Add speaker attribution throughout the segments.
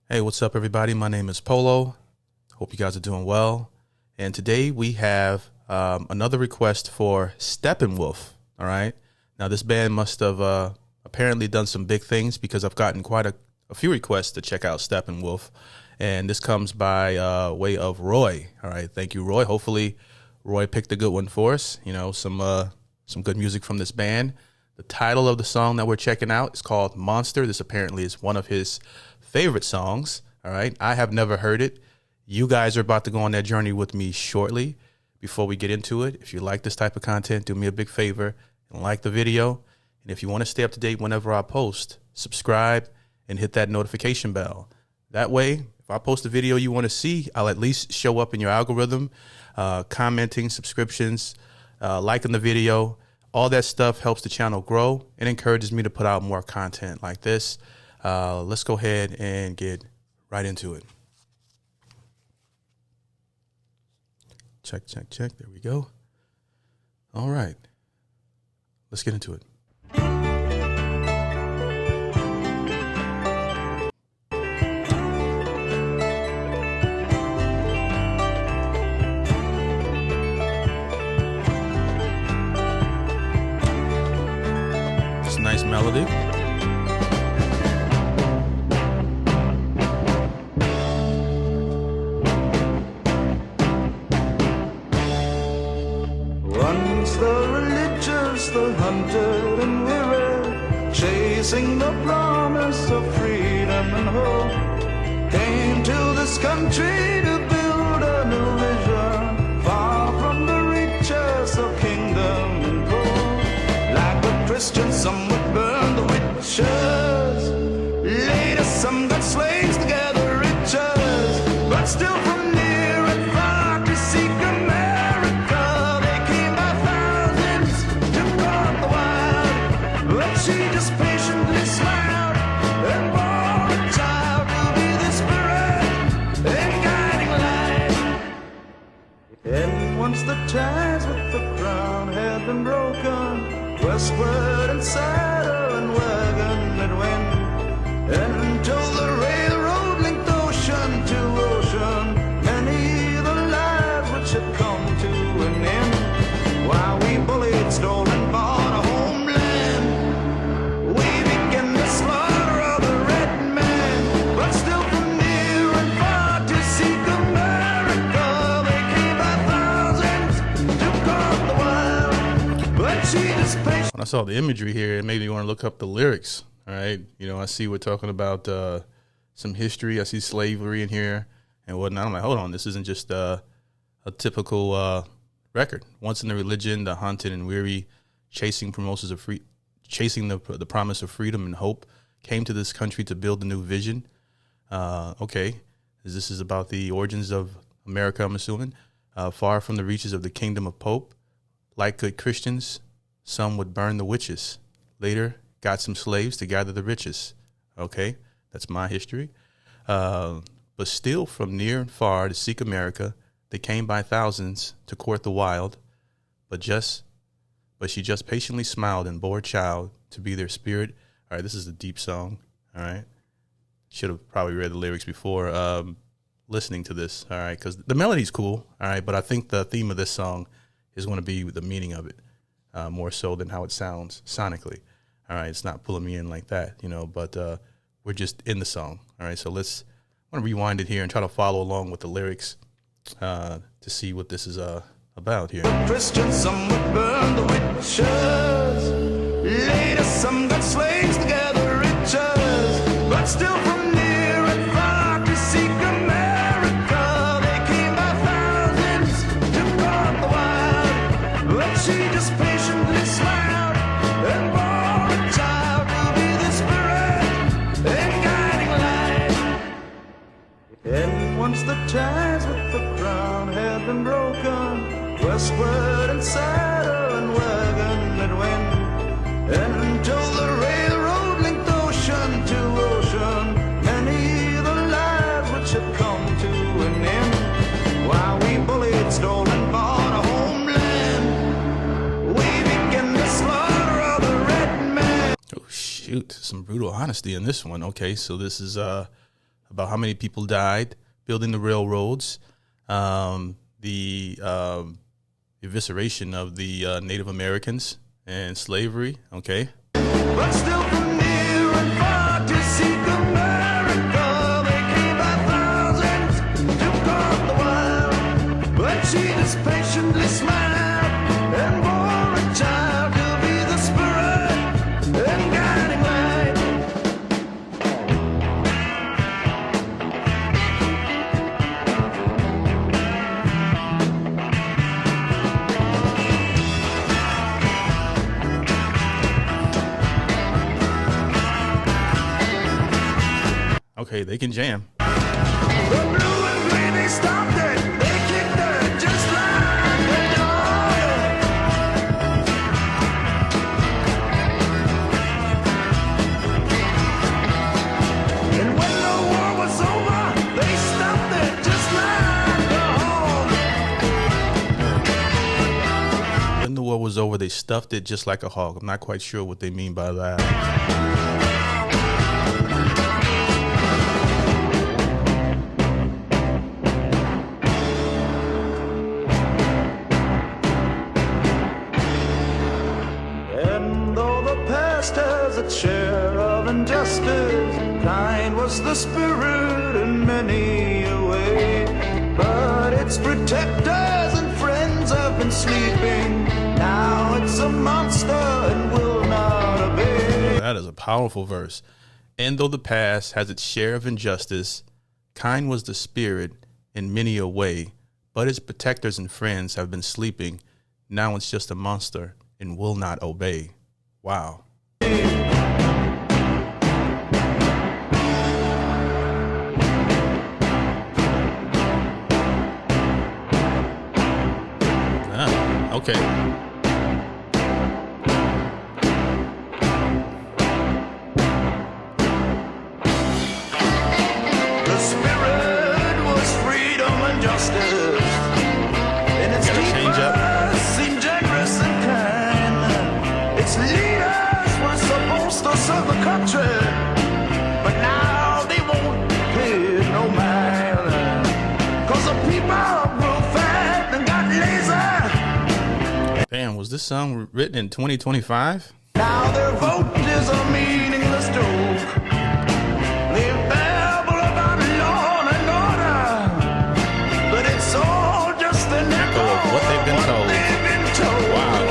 Speaker 1: Hey, what's up, everybody? My name is Polo. Hope you guys are doing well. And today we have another request for Steppenwolf. All right. Now, this band must have apparently done some big things because I've gotten quite a few requests to check out Steppenwolf. And this comes by way of Roy. All right. Thank you, Roy. Hopefully, Roy picked a good one for us. You know, some good music from this band. The title of the song that we're checking out is called Monster. This apparently is one of his favorite songs. All right. I have never heard it. You guys are about to go on that journey with me shortly. Before we get into it, if you like this type of content, do me a big favor and like the video. And if you want to stay up to date whenever I post, subscribe and hit that notification bell. That way, if I post a video you want to see, I'll at least show up in your algorithm, commenting, subscriptions, liking the video. All that stuff helps the channel grow and encourages me to put out more content like this. Let's go ahead and get right into it. Check, check, check. There we go. All right. Let's get into it. It's a nice melody.
Speaker 2: The religious, the hunted and weary, chasing the promise of freedom and hope, came to this country to build a new vision, far from the reaches of kingdom and gold. Like the Christians, some would burn the witches, later some got slaves to gather riches, but still from near and far to seek America. She just patiently smiled and bore a child to be the spirit and guiding light. And once the ties with the crown had been broken, westward and saddle and wagon it went, until the railroad linked ocean to ocean, many the lives which had come to an end, while we bullied, stole and bought a homeland.
Speaker 1: When I saw the imagery here, it made me want to look up the lyrics. All right. You know, I see we're talking about some history. I see slavery in here and whatnot. I'm like, hold on. This isn't just a typical record. Once in the religion, the hunted and weary, chasing the promise of freedom and hope, came to this country to build a new vision. Okay. This is about the origins of America, I'm assuming. Far from the reaches of the kingdom of Pope. Like good Christians, some would burn the witches. Later, got some slaves to gather the riches. Okay, that's my history. But still, from near and far to seek America, they came by thousands to court the wild. But she just patiently smiled and bore a child to be their spirit. All right, this is a deep song. All right, should have probably read the lyrics before listening to this. All right, because the melody's cool. All right, but I think the theme of this song is going to be the meaning of it, more so than how it sounds sonically. All right, it's not pulling me in like that, you know, but we're just in the song. All right, so I'm going to rewind it here and try to follow along with the lyrics to see what this is about here.
Speaker 2: Christians, some would burn the witches, later some got slaves to gather riches, but still from near and far to seek America. She just patiently smiled and bore a child to be the spirit and guiding light. And once the ties with the crown had been broken, westward and saddle and wagon it went, and until the railroad linked ocean to ocean, many the lives which had come to an end, while we bullied, stole and bought a homeland.
Speaker 1: Shoot, some brutal honesty in this one. Okay, so this is about how many people died building the railroads, the evisceration of the Native Americans and slavery. Okay.
Speaker 2: But still from near and far to seek America, they came by thousands to guard the wild. But she just patiently smiled and bore a child to be the spirit and guiding light.
Speaker 1: Okay, they can jam.
Speaker 2: The blue and green, they stopped it. They kicked her just like a dog. And when the war was over, they stopped it just like a hog.
Speaker 1: When the war was over, they stuffed it just like a hog. I'm not quite sure what they mean by that.
Speaker 2: And though the past has its share of injustice, kind was the spirit in many a way. But its protectors and friends have been sleeping. Now it's a monster and will not obey.
Speaker 1: That is a powerful verse. And though the past has its share of injustice, kind was the spirit in many a way, but its protectors and friends have been sleeping. Now it's just a monster and will not obey. Wow. Okay.
Speaker 2: The spirit was freedom and justice. And its
Speaker 1: Gotta change up.
Speaker 2: keepers seemed generous and kind. Its leaders were supposed to serve the country, but now they won't pay no mind. 'Cause the people grew fat and got lazy.
Speaker 1: Damn, was this song written in 2025?
Speaker 2: Now their vote is a meaningless joke. They babble about law and order, but it's all just an echo
Speaker 1: of what they've been told. Wow.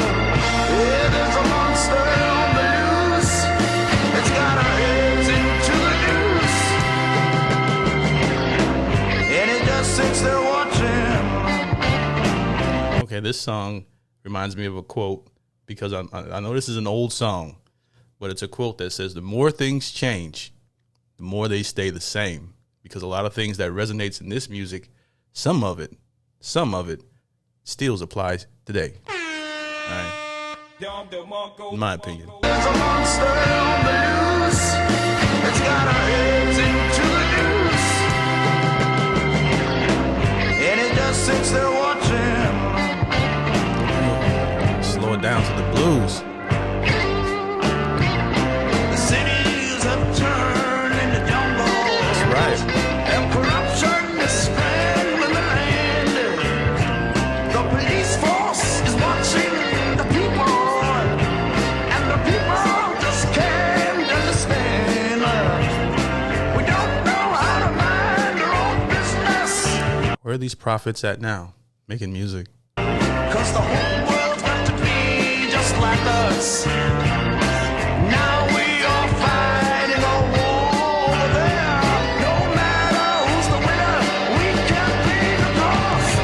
Speaker 2: Yeah, there's a monster on the loose. It's got our heads into the noose, and it just sits there watching.
Speaker 1: Okay, this song reminds me of a quote because I know this is an old song, but it's a quote that says, the more things change, the more they stay the same. Because a lot of things that resonates in this music, some of it still applies today. All right. In my opinion.
Speaker 2: There's a monster on the loose. It's got our heads into the noose, and it just sits there watching.
Speaker 1: Slow it down to the blues.
Speaker 2: The cities have turned into jungles.
Speaker 1: That's right.
Speaker 2: And corruption is spreading in the land. The police force is watching the people, and the people just can't understand. We don't know how to mind our own business.
Speaker 1: Where are these prophets at now? Making music.
Speaker 2: 'Cause the whole world's got to be just like us. Now we are fighting a war over there. No matter who's the winner, we can't pay the cost.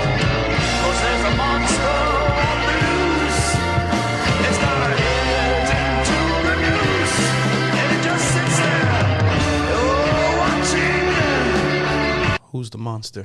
Speaker 2: 'Cause there's a monster on the loose. It's got our heads into the noose, and it just sits there, watching.
Speaker 1: Who's the monster?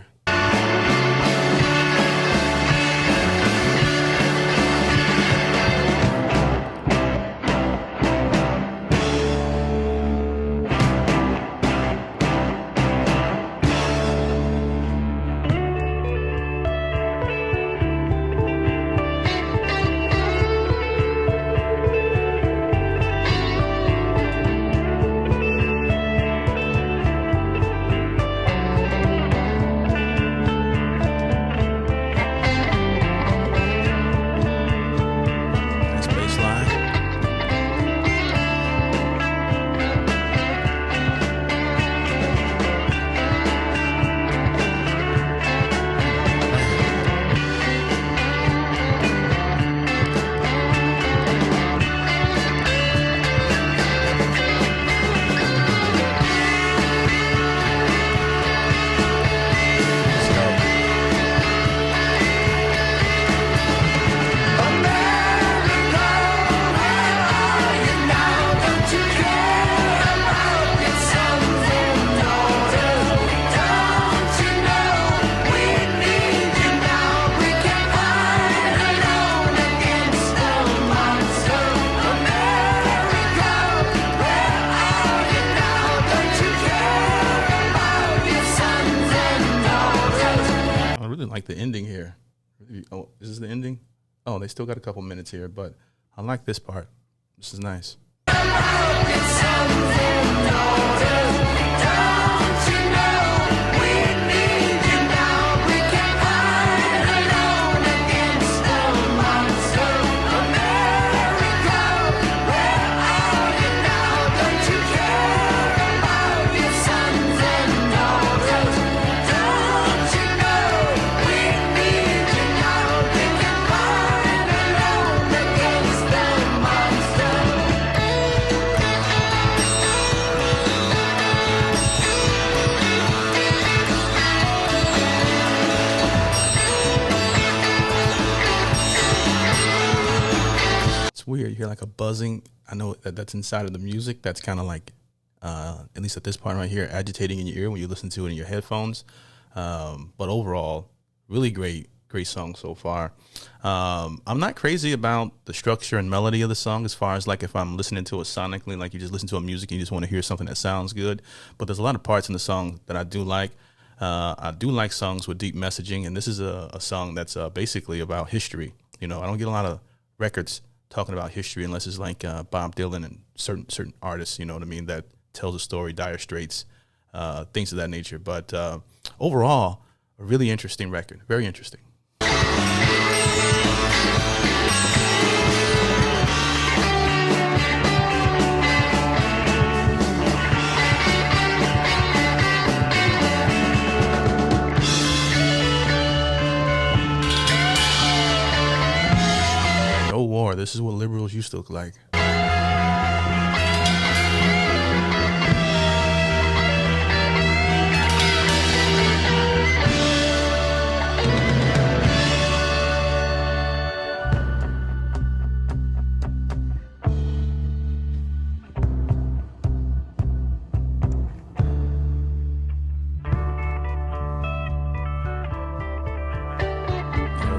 Speaker 1: really like the ending here. Oh, is this the ending? Oh, they still got a couple minutes here, but I like this part. This is nice. Weird. You hear like a buzzing. I know that that's inside of the music. That's kind of like, at least at this part right here, agitating in your ear when you listen to it in your headphones. But overall, really great song so far. I'm not crazy about the structure and melody of the song as far as like if I'm listening to it sonically, like you just listen to a music and you just want to hear something that sounds good. But there's a lot of parts in the song that I do like. I do like songs with deep messaging, and this is a song that's basically about history. You know, I don't get a lot of records talking about history unless it's like Bob Dylan and certain artists, you know what I mean, that tells a story, Dire Straits, things of that nature. But overall, a really interesting record, very interesting. No war. This is what liberals used to look like.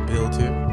Speaker 1: Build here.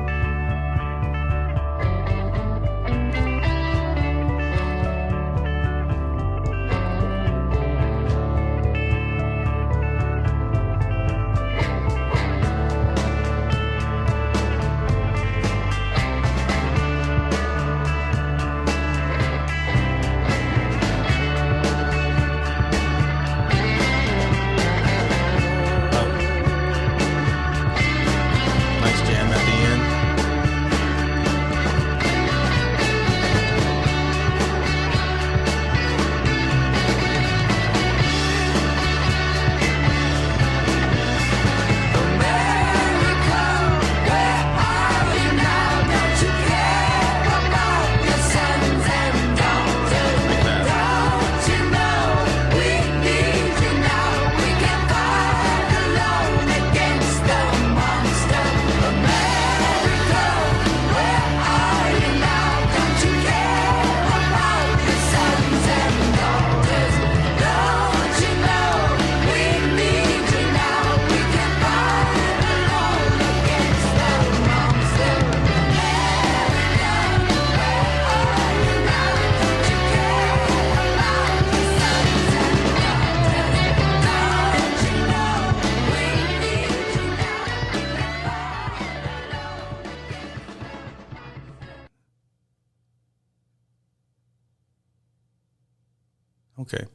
Speaker 1: Okay.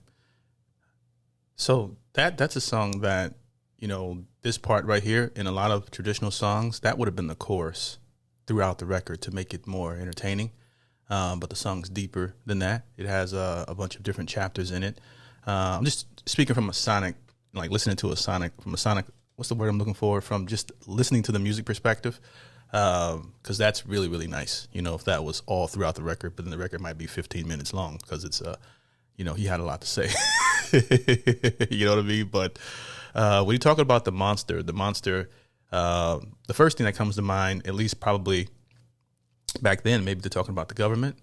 Speaker 1: So that's a song that, you know, this part right here in a lot of traditional songs, that would have been the chorus throughout the record to make it more entertaining. But the song's deeper than that. It has a bunch of different chapters in it. I'm just speaking from a sonic, like listening to from a sonic, what's the word I'm looking for? From just listening to the music perspective. Because that's really, really nice. You know, if that was all throughout the record, but then the record might be 15 minutes long because it's, you know, he had a lot to say. You know what I mean? But when you talk about the monster, the first thing that comes to mind, at least probably back then, maybe they're talking about the government.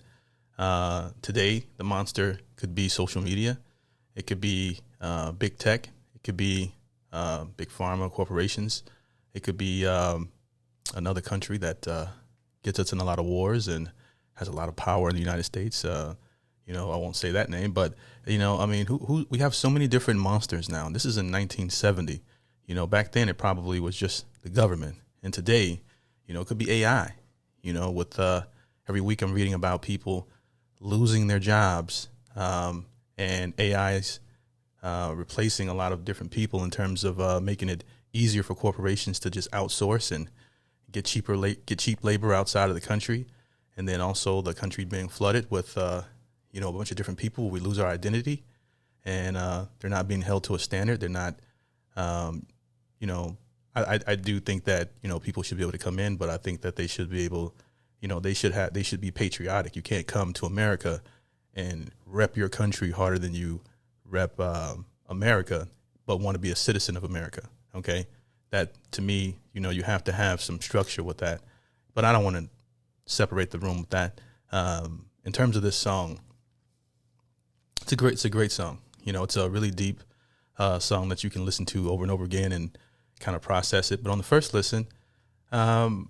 Speaker 1: Today, the monster could be social media. It could be big tech. It could be big pharma corporations. It could be another country that gets us in a lot of wars and has a lot of power in the United States. You know, I won't say that name, but, you know, I mean, who we have so many different monsters now. This is in 1970. Back then it probably was just the government. And today, it could be AI, with every week I'm reading about people losing their jobs, and AI's replacing a lot of different people in terms of making it easier for corporations to just outsource and get cheap labor outside of the country. And then also the country being flooded with, a bunch of different people. We lose our identity, and they're not being held to a standard. They're not, I do think that, people should be able to come in, but I think that they should be able, they should be patriotic. You can't come to America and rep your country harder than you rep America, but want to be a citizen of America. Okay. That to me, you have to have some structure with that, but I don't want to separate the room with that. In terms of this song, it's a great song. It's a really deep song that you can listen to over and over again and kind of process it. But on the first listen, I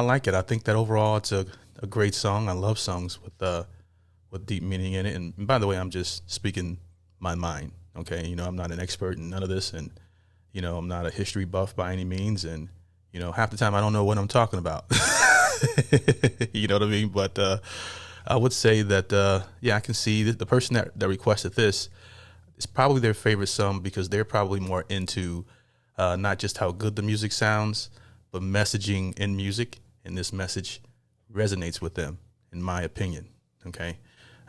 Speaker 1: like it. I think that overall it's a great song. I love songs with deep meaning in it. And by the way, I'm just speaking my mind. Okay. I'm not an expert in none of this, and, I'm not a history buff by any means. And, half the time I don't know what I'm talking about. You know what I mean? But I would say that, I can see that the person that requested this is probably their favorite song, because they're probably more into not just how good the music sounds, but messaging in music. And this message resonates with them, in my opinion. Okay.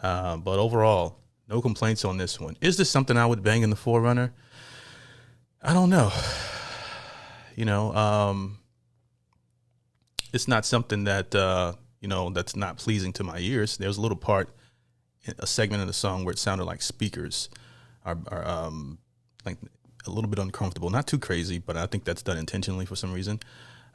Speaker 1: But overall, no complaints on this one. Is this something I would bang in the Forerunner? I don't know. It's not something that, that's not pleasing to my ears. There's a little part, a segment of the song where it sounded like speakers are like a little bit uncomfortable. Not too crazy, but I think that's done intentionally for some reason.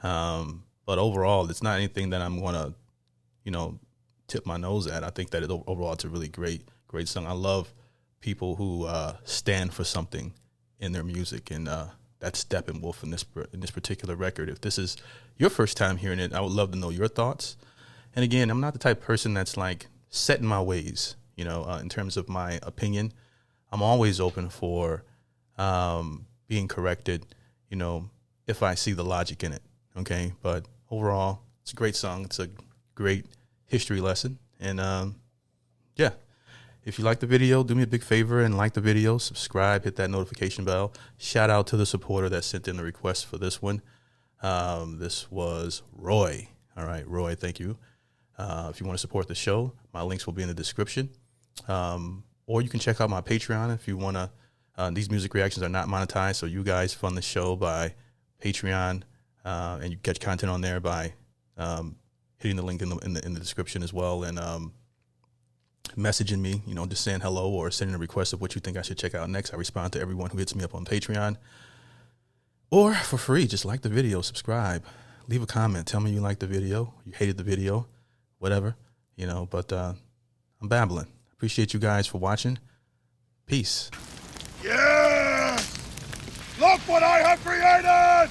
Speaker 1: But overall, it's not anything that I'm going to, tip my nose at. I think that overall it's a really great song. I love people who stand for something in their music, and that's Steppenwolf in this particular record. If this is your first time hearing it, I would love to know your thoughts. And again, I'm not the type of person that's like set in my ways, in terms of my opinion. I'm always open for being corrected, if I see the logic in it. Okay. But overall, it's a great song. It's a great history lesson. And if you like the video, do me a big favor and like the video, subscribe, hit that notification bell. Shout out to the supporter that sent in the request for this one. This was Roy. All right, Roy, thank you. If you want to support the show, my links will be in the description. Or you can check out my Patreon if you want to. These music reactions are not monetized, so you guys fund the show by Patreon, and you get content on there by hitting the link in the description as well, and messaging me, just saying hello or sending a request of what you think I should check out next. I respond to everyone who hits me up on Patreon. Or for free, just like the video, subscribe, leave a comment, tell me you liked the video, you hated the video, whatever, but I'm babbling. Appreciate you guys for watching. Peace.
Speaker 3: Yeah! Look what I have created!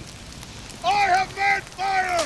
Speaker 3: I have made fire!